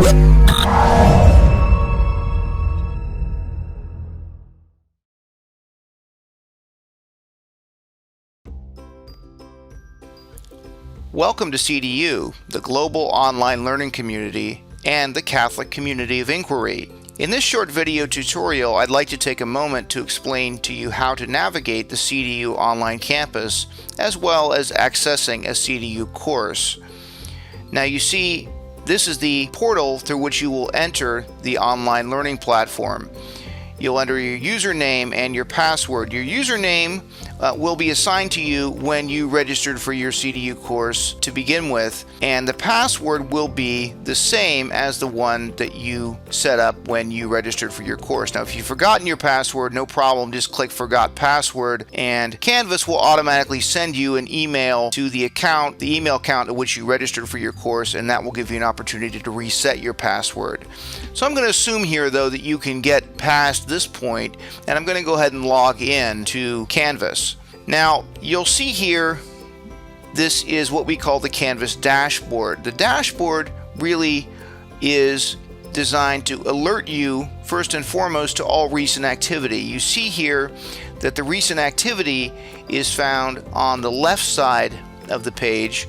Welcome to CDU, the global online learning community and the Catholic community of inquiry. In this short video tutorial, I'd like to take a moment to explain to you how to navigate the CDU online campus, as well as accessing a CDU course. Now you see, this is the portal through which you will enter the online learning platform. You'll enter your username and your password. Your username will be assigned to you when you registered for your CDU course to begin with, and the password will be the same as the one that you set up when you registered for your course. Now, if you've forgotten your password, no problem, just click Forgot Password, and Canvas will automatically send you an email to the email account at which you registered for your course, and that will give you an opportunity to reset your password. So I'm going to assume here, though, that you can get past this point, and I'm going to go ahead and log in to Canvas. Now, you'll see here, this is what we call the Canvas dashboard. The dashboard really is designed to alert you, first and foremost, to all recent activity. You see here that the recent activity is found on the left side of the page.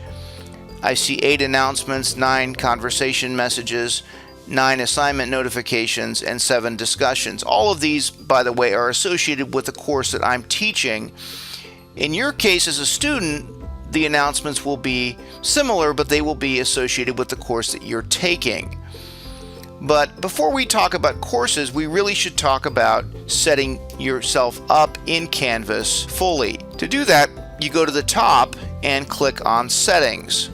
I see 8 announcements, 9 conversation messages, 9 assignment notifications, and 7 discussions. All of these, by the way, are associated with the course that I'm teaching. In your case as a student, the announcements will be similar, but they will be associated with the course that you're taking. But before we talk about courses, we really should talk about setting yourself up in Canvas fully. To do that, you go to the top and click on Settings.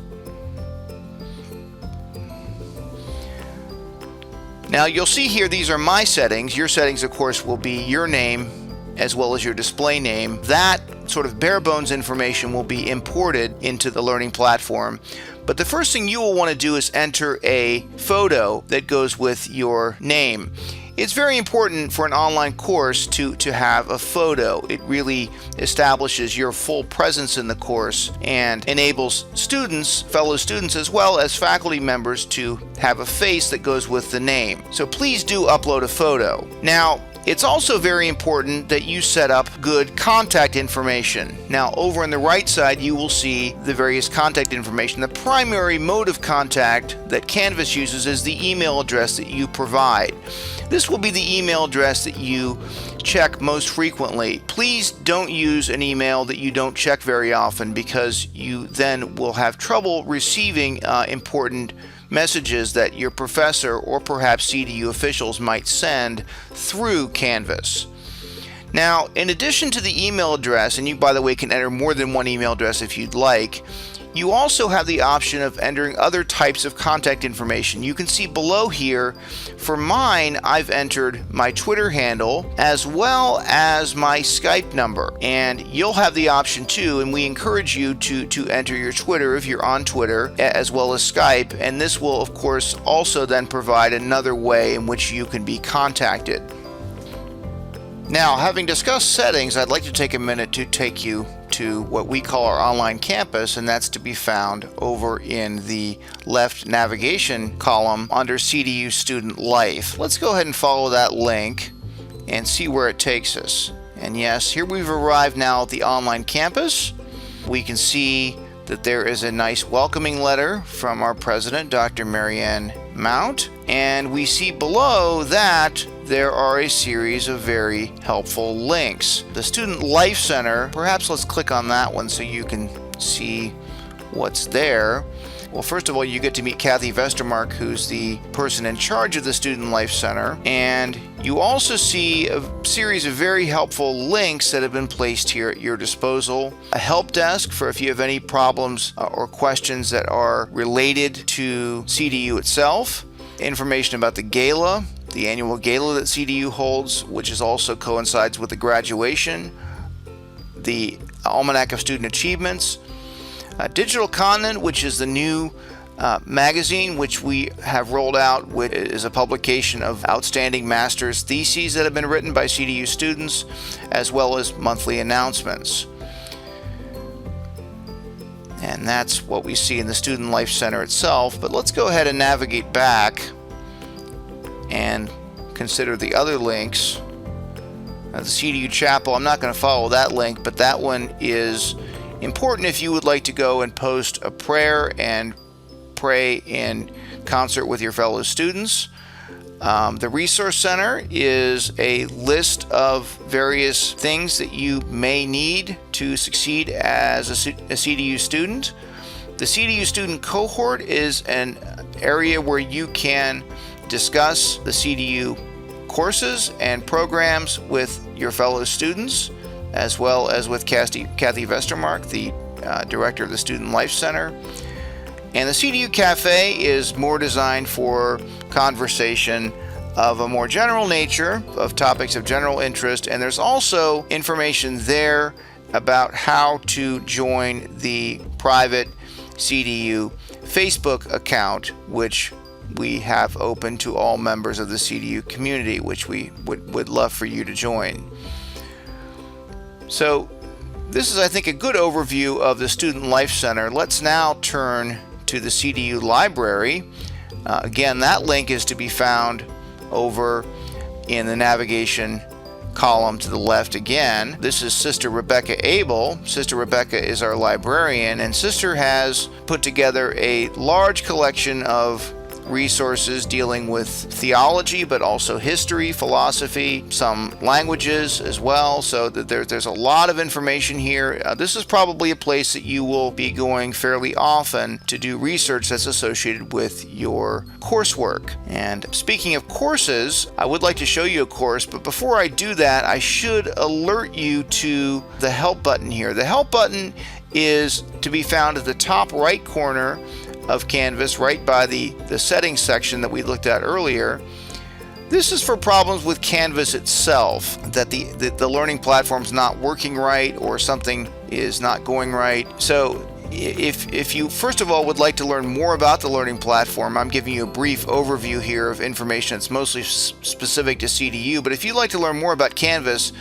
Now you'll see here, these are my settings. Your settings, of course, will be your name as well as your display name. That sort of bare bones information will be imported into the learning platform. But the first thing you will want to do is enter a photo that goes with your name. It's very important for an online course to have a photo. It really establishes your full presence in the course and enables students, fellow students, as well as faculty members to have a face that goes with the name. So please do upload a photo. Now, it's also very important that you set up good contact information. Now, over on the right side, you will see the various contact information. The primary mode of contact that Canvas uses is the email address that you provide. This will be the email address that you check most frequently. Please don't use an email that you don't check very often, because you then will have trouble receiving important messages that your professor or perhaps CDU officials might send through Canvas. Now, in addition to the email address, and you, by the way, can enter more than one email address if you'd like, you also have the option of entering other types of contact information. You can see below here, for mine, I've entered my Twitter handle as well as my Skype number. And you'll have the option too, and we encourage you to enter your Twitter if you're on Twitter, as well as Skype. And this will, of course, also then provide another way in which you can be contacted. Now, having discussed settings, I'd like to take a minute to take you to what we call our online campus, and that's to be found over in the left navigation column under CDU Student Life. Let's go ahead and follow that link and see where it takes us. And yes, here we've arrived now at the online campus. We can see that there is a nice welcoming letter from our president, Dr. Marianne Mount, and we see below that there are a series of very helpful links. The Student Life Center, perhaps let's click on that one so you can see what's there. Well, first of all, you get to meet Kathy Vestermark, who's the person in charge of the Student Life Center, and you also see a series of very helpful links that have been placed here at your disposal. A help desk for if you have any problems or questions that are related to CDU itself. Information about the gala, the annual gala that CDU holds, which is also coincides with the graduation. The Almanac of Student Achievements. Digital Content, which is the new magazine which we have rolled out, which is a publication of outstanding master's theses that have been written by CDU students, as well as monthly announcements. And that's what we see in the Student Life Center itself. But let's go ahead and navigate back and consider the other links. The CDU Chapel, I'm not going to follow that link, but that one is important if you would like to go and post a prayer and pray in concert with your fellow students. The Resource Center is a list of various things that you may need to succeed as a CDU student. The CDU student cohort is an area where you can discuss the CDU courses and programs with your fellow students, as well as with Kathy Vestermark, the director of the Student Life Center. And the CDU Cafe is more designed for conversation of a more general nature, of topics of general interest, and there's also information there about how to join the private CDU Facebook account, which we have open to all members of the CDU community, which we would love for you to join. So this is, I think, a good overview of the Student Life Center. Let's now turn to the CDU Library. Again, that link is to be found over in the navigation column to the left again. This is Sister Rebecca Abel. Sister Rebecca is our librarian, and Sister has put together a large collection of resources dealing with theology, but also history, philosophy, some languages as well. So that there's a lot of information here. This is probably a place that you will be going fairly often to do research that's associated with your coursework. And speaking of courses, I would like to show you a course, but before I do that, I should alert you to the help button here. The help button is to be found at the top right corner of Canvas, right by the settings section that we looked at earlier. This is for problems with Canvas itself, that the learning platform's not working right or something is not going right. So if you first of all would like to learn more about the learning platform, I'm giving you a brief overview here of information that's mostly specific to CDU, but if you'd like to learn more about Canvas,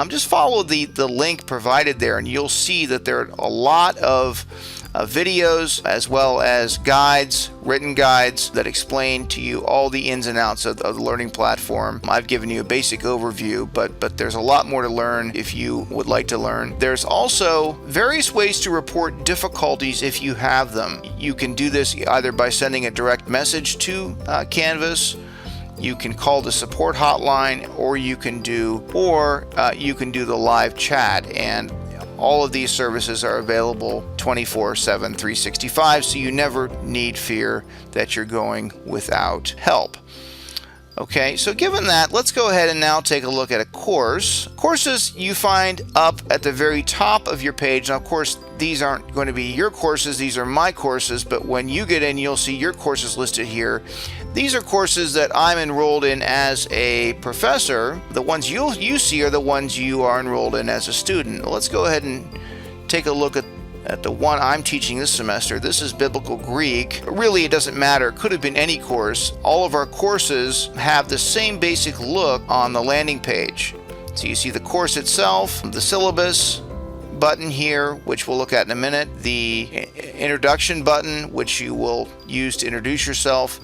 just follow the link provided there, and you'll see that there are a lot of videos as well as guides, written guides that explain to you all the ins and outs of the learning platform. I've given you a basic overview, but there's a lot more to learn if you would like to learn. There's also various ways to report difficulties if you have them. You can do this either by sending a direct message to Canvas, you can call the support hotline, or you can do the live chat, and all of these services are available 24/7, 365, so you never need fear that you're going without help. Okay, so given that, let's go ahead and now take a look at a course. Courses you find up at the very top of your page. Now, of course, these aren't going to be your courses, these are my courses, but when you get in, you'll see your courses listed here. These are courses that I'm enrolled in as a professor. The ones you see are the ones you are enrolled in as a student. Well, let's go ahead and take a look at the one I'm teaching this semester. This is Biblical Greek. Really, it doesn't matter. It could have been any course. All of our courses have the same basic look on the landing page. So you see the course itself, the syllabus button here, which we'll look at in a minute, the introduction button, which you will use to introduce yourself,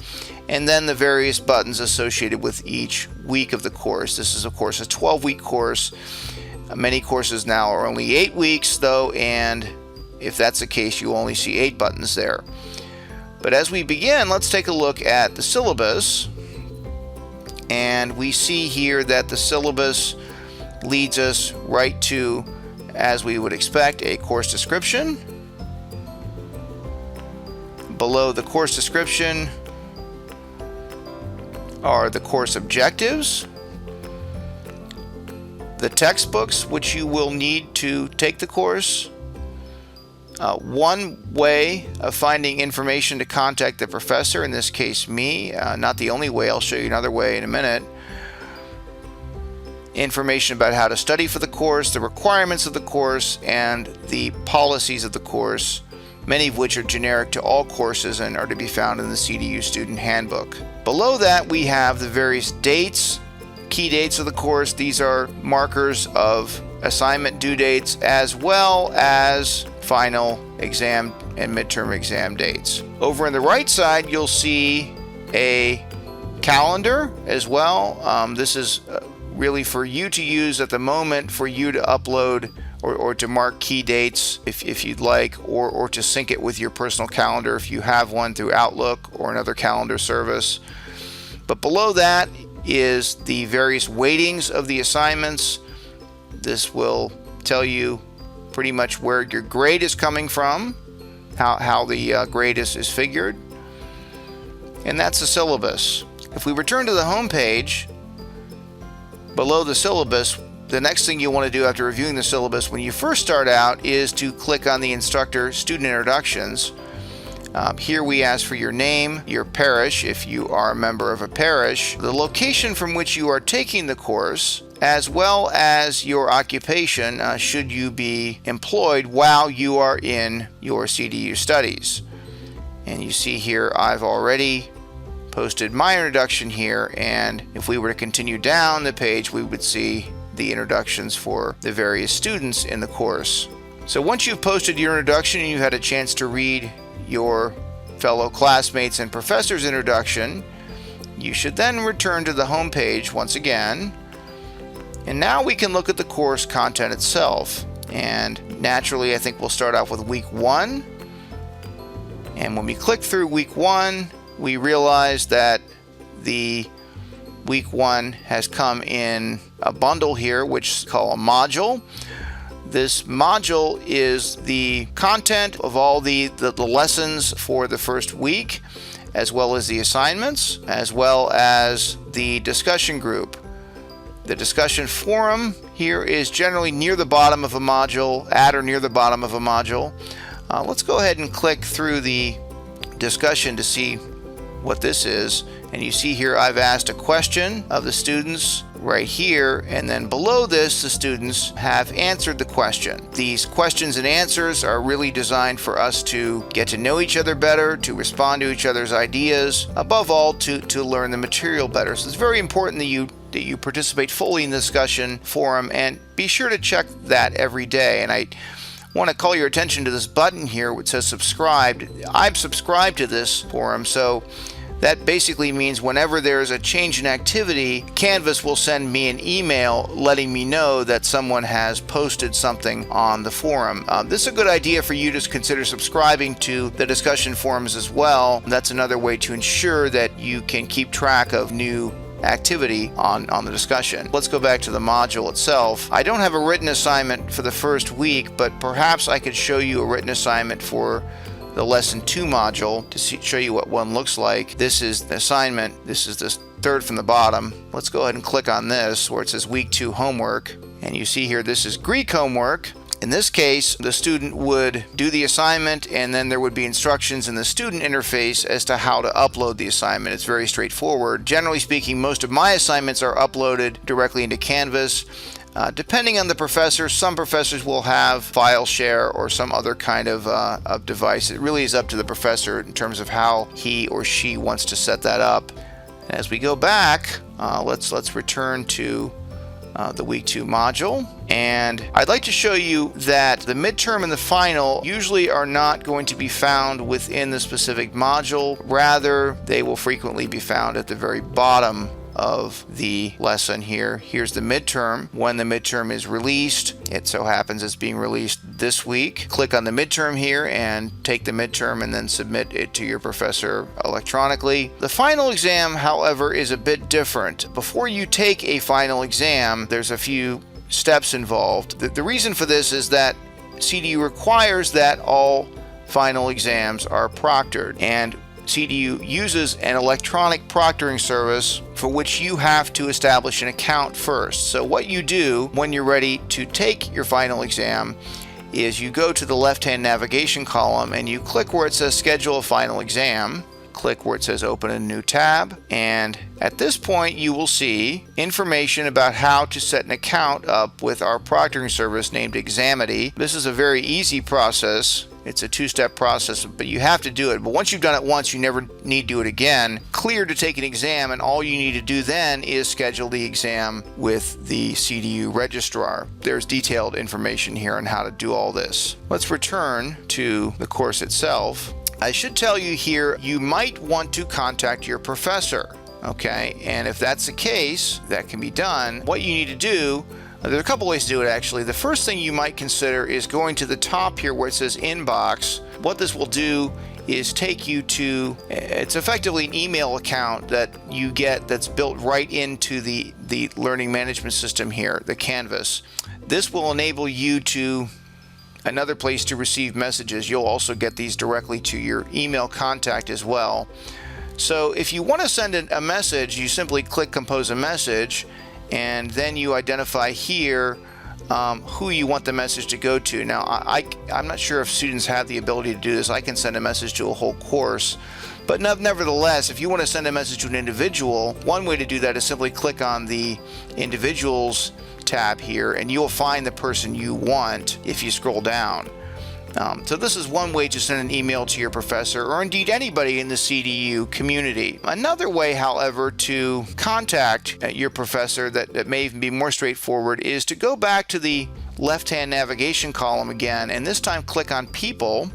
and then the various buttons associated with each week of the course. This is, of course, a 12-week course. Many courses now are only 8 weeks, though, and if that's the case, you only see 8 buttons there. But as we begin, let's take a look at the syllabus. And we see here that the syllabus leads us right to, as we would expect, a course description. Below the course description are the course objectives, the textbooks which you will need to take the course, one way of finding information to contact the professor, in this case me, not the only way, I'll show you another way in a minute, information about how to study for the course, the requirements of the course, and the policies of the course, many of which are generic to all courses and are to be found in the CDU Student Handbook. Below that, we have the various dates, key dates of the course. These are markers of assignment due dates as well as final exam and midterm exam dates. Over on the right side, you'll see a calendar as well. This is really for you to use at the moment, for you to upload or to mark key dates if you'd like, or to sync it with your personal calendar if you have one through Outlook or another calendar service. But below that is the various weightings of the assignments. This will tell you pretty much where your grade is coming from, how the grade is figured. And that's the syllabus. If we return to the home page, below the syllabus, the next thing you want to do after reviewing the syllabus when you first start out is to click on the instructor student introductions. Here we ask for your name, your parish if you are a member of a parish, the location from which you are taking the course, as well as your occupation should you be employed while you are in your CDU studies. And you see here I've already posted my introduction here, and if we were to continue down the page we would see the introductions for the various students in the course. So once you've posted your introduction and you've had a chance to read your fellow classmates and professors' introduction, you should then return to the home page once again. And now we can look at the course content itself. And naturally, I think we'll start off with week 1. And when we click through week 1, we realize that the week 1 has come in a bundle here, which is called a module. This module is the content of all the lessons for the first week, as well as the assignments, as well as the discussion group. The discussion forum here is generally near the bottom of a module, at or near the bottom of a module. Let's go ahead and click through the discussion to see what this is. And you see here I've asked a question of the students right here, and then below this the students have answered the question. These questions and answers are really designed for us to get to know each other better, to respond to each other's ideas, above all to learn the material better. So it's very important that you participate fully in the discussion forum, and be sure to check that every day. And I want to call your attention to this button here which says subscribed. I've subscribed to this forum, so that basically means whenever there's a change in activity, Canvas will send me an email letting me know that someone has posted something on the forum. This is a good idea for you to consider subscribing to the discussion forums as well. That's another way to ensure that you can keep track of new activity on the discussion. Let's go back to the module itself. I don't have a written assignment for the first week, but perhaps I could show you a written assignment for the lesson 2 module to show you what one looks like. This is the assignment. This is the third from the bottom. Let's go ahead and click on this where it says week 2 homework. And you see here this is Greek homework. In this case, the student would do the assignment and then there would be instructions in the student interface as to how to upload the assignment. It's very straightforward. Generally speaking, most of my assignments are uploaded directly into Canvas. Depending on the professor, some professors will have file share or some other kind of device. It really is up to the professor in terms of how he or she wants to set that up. And as we go back, let's return to the week 2 module. And I'd like to show you that the midterm and the final usually are not going to be found within the specific module. Rather, they will frequently be found at the very bottom of the lesson here. Here's the midterm. When the midterm is released, it so happens it's being released this week. Click on the midterm here and take the midterm and then submit it to your professor electronically. The final exam, however, is a bit different. Before you take a final exam, there's a few steps involved. The reason for this is that CDU requires that all final exams are proctored, and CDU uses an electronic proctoring service for which you have to establish an account first. So what you do when you're ready to take your final exam is you go to the left-hand navigation column and you click where it says schedule a final exam, click where it says open a new tab, and at this point you will see information about how to set an account up with our proctoring service named Examity. This is a very easy process. It's a 2-step process, but you have to do it. But once you've done it once, you never need to do it again. Clear to take an exam, and all you need to do then is schedule the exam with the CDU registrar. There's detailed information here on how to do all this. Let's return to the course itself. I should tell you here, you might want to contact your professor. Okay, and if that's the case, that can be done. What you need to do, there's a couple ways to do it actually. The first thing you might consider is going to the top here where it says inbox. What this will do is take you to, it's effectively an email account that you get that's built right into the learning management system here, the Canvas. This will enable you to another place to receive messages. You'll also get these directly to your email contact as well. So if you want to send a message, you simply click compose a message, and then you identify here who you want the message to go to. Now, I'm not sure if students have the ability to do this. I can send a message to a whole course. But nevertheless, if you want to send a message to an individual, one way to do that is simply click on the Individuals tab here, and you'll find the person you want if you scroll down. So this is one way to send an email to your professor, or indeed anybody in the CDU community. Another way, however, to contact your professor that may even be more straightforward is to go back to the left-hand navigation column again, and this time click on People.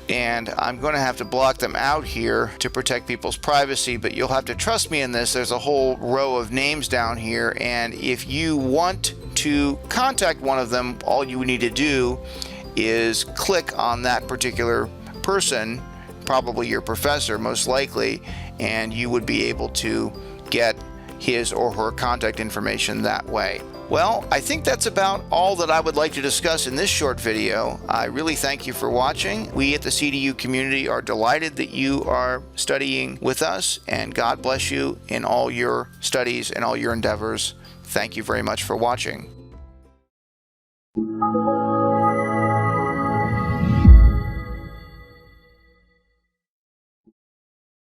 And I'm going to have to block them out here to protect people's privacy, but you'll have to trust me in this. There's a whole row of names down here, and if you want to contact one of them, all you need to do is click on that particular person, probably your professor most likely, and you would be able to get his or her contact information that way. Well, I think that's about all that I would like to discuss in this short video. I really thank you for watching. We at the CDU community are delighted that you are studying with us, and God bless you in all your studies and all your endeavors. Thank you very much for watching.